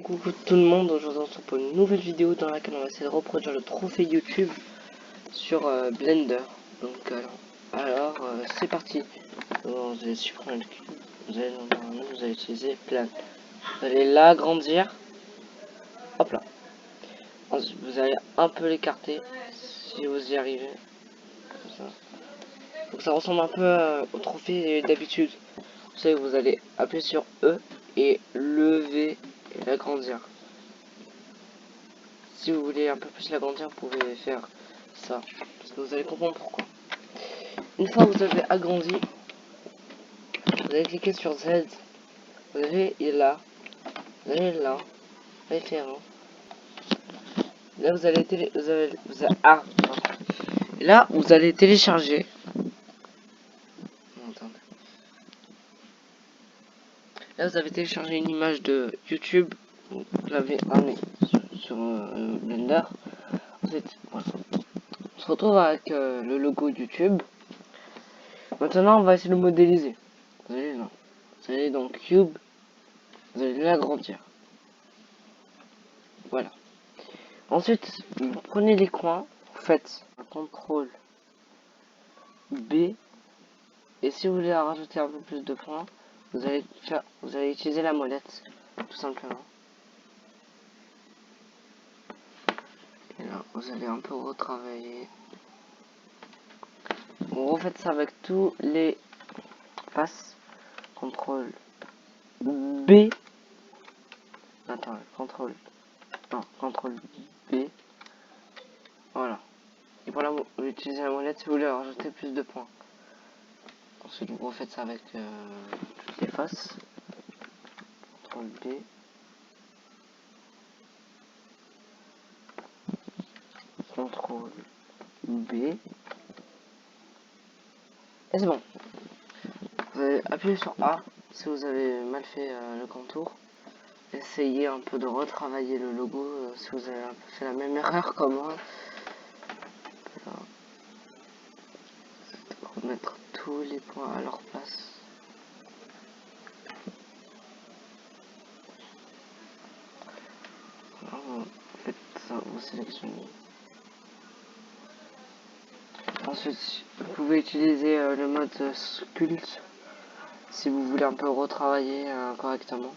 Coucou tout le monde, aujourd'hui on se retrouve pour une nouvelle vidéo dans laquelle on va essayer de reproduire le trophée YouTube sur Blender. Donc c'est parti. Donc, vous allez supprimer le cube, vous allez utiliser plan. Vous allez l'agrandir, hop là. Ensuite, vous allez un peu l'écarter si vous y arrivez, comme ça. Donc ça ressemble un peu au trophée d'habitude. Vous savez, vous allez appuyer sur E et lever et l'agrandir. Si vous voulez un peu plus l'agrandir, vous pouvez faire ça. Parce que vous allez comprendre pourquoi. Une fois que vous avez agrandi, vous allez cliquer sur Z. Vous allez là. Vous allez là. Référent. Là vous allez là vous allez télécharger. Attendez. Là vous avez téléchargé une image de YouTube. Vous l'avez amené sur Blender. Ensuite, voilà. On se retrouve avec le logo YouTube. Maintenant on va essayer de le modéliser. Vous allez là. Vous allez dans Cube. Vous allez l'agrandir. Voilà. Ensuite, vous prenez les coins, vous faites un CTRL B. Et si vous voulez rajouter un peu plus de points, vous allez utiliser la molette, tout simplement. Et là, vous allez un peu retravailler. Vous refaites ça avec tous les faces. CTRL B. Attends, CTRL B. Voilà. Et voilà, vous utilisez la molette si vous voulez rajouter plus de points. Ensuite, vous refaites ça avec toutes les faces. CTRL B. CTRL B. Et c'est bon. Vous allez appuyer sur A si vous avez mal fait le contour. Essayez un peu de retravailler le logo si vous avez un peu fait la même erreur comme moi. Remettre tous les points à leur place. Alors, vous faites ça, vous sélectionnez. Ensuite, vous pouvez utiliser le mode sculpt si vous voulez un peu retravailler correctement.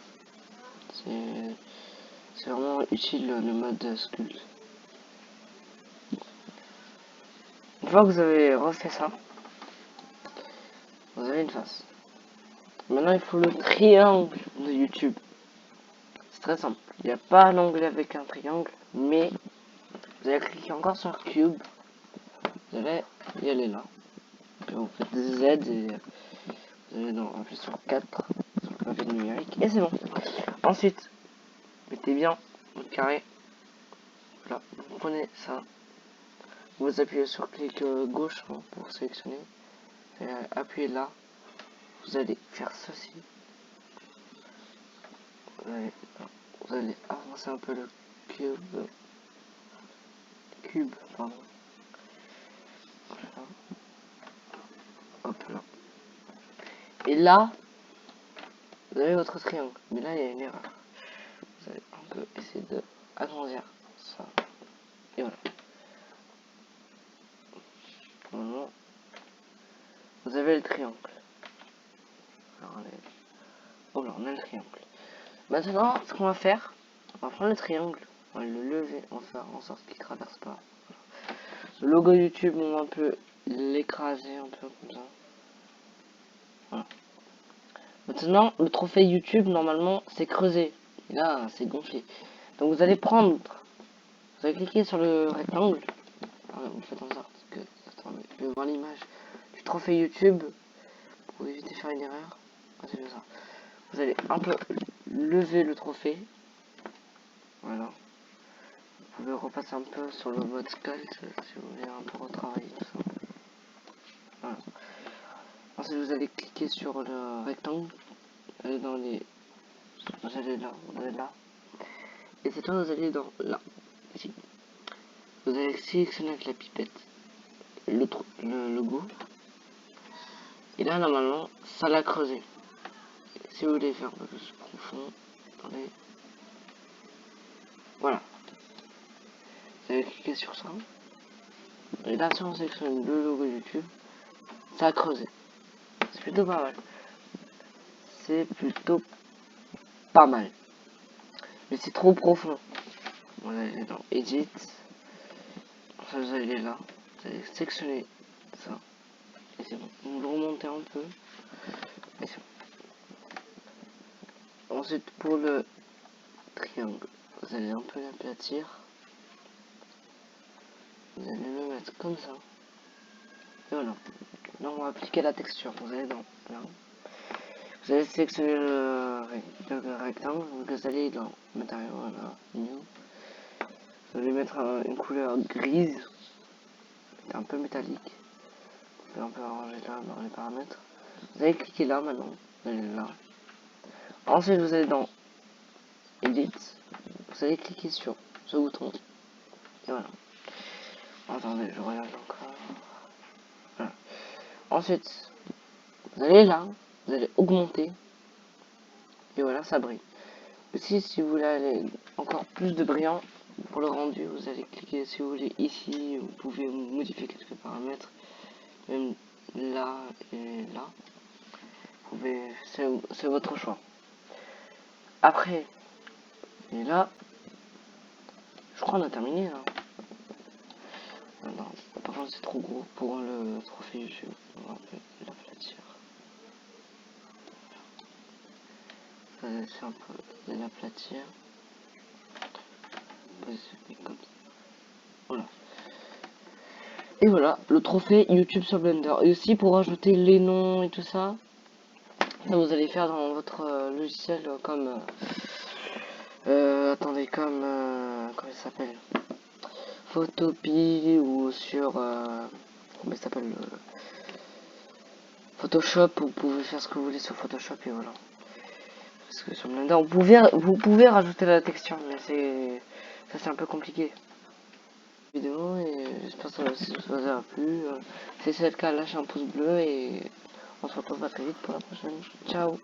C'est vraiment utile le mode sculpt. Une fois que vous avez refait ça, vous avez une face. Maintenant, il faut le triangle de YouTube. C'est très simple. Il n'y a pas l'onglet avec un triangle, mais vous allez cliquer encore sur Cube. Vous allez y aller là. Puis vous faites Z et vous allez appuyer sur 4 sur le clavier numérique et c'est bon. Ensuite, mettez bien votre carré. Voilà, vous prenez ça. Vous appuyez sur clic gauche pour sélectionner. Et appuyez là. Vous allez faire ceci. Vous allez avancer un peu le cube, pardon. Voilà. Hop là. Et là, vous avez votre triangle. Mais là, il y a une erreur. Vous allez un peu essayer de agrandir ça. Et voilà. Normalement, vous avez le triangle. Alors, on a le triangle. Maintenant, ce qu'on va faire, on va prendre le triangle, on va le lever, on va faire en sorte qu'il traverse pas. Le logo YouTube, on va un peu l'écraser, un peu comme ça. Voilà. Maintenant, le trophée YouTube, normalement, c'est creusé. Et là, c'est gonflé. Donc vous allez prendre, vous allez cliquer sur le rectangle. Alors, vous faites en sorte que, attendez, je vais voir l'image du trophée YouTube pour éviter de faire une erreur. Ah, c'est ça. Vous allez un peu lever le trophée. Voilà. Vous pouvez repasser un peu sur le mode sculpt si vous voulez un peu retravailler tout ça. Voilà. Ensuite vous allez cliquer sur le rectangle. Allez dans les. Vous allez là. Et cette fois vous allez dans là. Ici. Vous allez sélectionner avec la pipette le logo. Et là normalement ça l'a creusé. Si vous voulez faire un peu plus profond, attendez. Voilà. Vous allez cliquer sur ça. Et là, si on sélectionne le logo YouTube, ça a creusé. C'est plutôt pas mal. C'est plutôt pas mal. Mais c'est trop profond. Vous allez dans Edit. Ça, vous allez là. Vous allez sélectionner ça. Et c'est bon. Vous le remontez un peu. Et c'est bon. Ensuite, pour le triangle, vous allez un peu l'aplatir. Vous allez le mettre comme ça. Et voilà. Là, on va appliquer la texture. Vous allez dans là. Vous allez sélectionner le rectangle. Vous allez dans matériaux, voilà, new. Vous allez mettre une couleur grise, un peu métallique. Vous pouvez un peu arranger là dans les paramètres. Vous allez cliquer là maintenant. Vous allez là. Ensuite, vous allez dans Edit. Vous allez cliquer sur ce bouton. Et voilà. Attendez, je regarde encore. Voilà. Ensuite, vous allez là. Vous allez augmenter. Et voilà, ça brille. Aussi, si vous voulez aller encore plus de brillant pour le rendu, vous allez cliquer si vous voulez ici. Vous pouvez modifier quelques paramètres. Même là et là. Vous pouvez, c'est votre choix. Après, et là, je crois qu'on a terminé là. Non, par contre c'est trop gros pour le trophée YouTube. On va un peu l'aplatir. Ça laisse un peu de l'aplatir. Comme ça. Voilà. Et voilà, le trophée YouTube sur Blender. Et aussi pour ajouter les noms et tout ça, vous allez faire dans votre logiciel comme attendez, comme comment il s'appelle, Photopea, ou sur comment il s'appelle, Photoshop. Vous pouvez faire ce que vous voulez sur Photoshop et voilà. Parce que sur Blender vous pouvez rajouter la texture, mais c'est un peu compliqué. Vidéo, et j'espère que ça vous a plu. Si c'est le cas, lâchez un pouce bleu et on se retrouve très vite pour la prochaine. Ciao.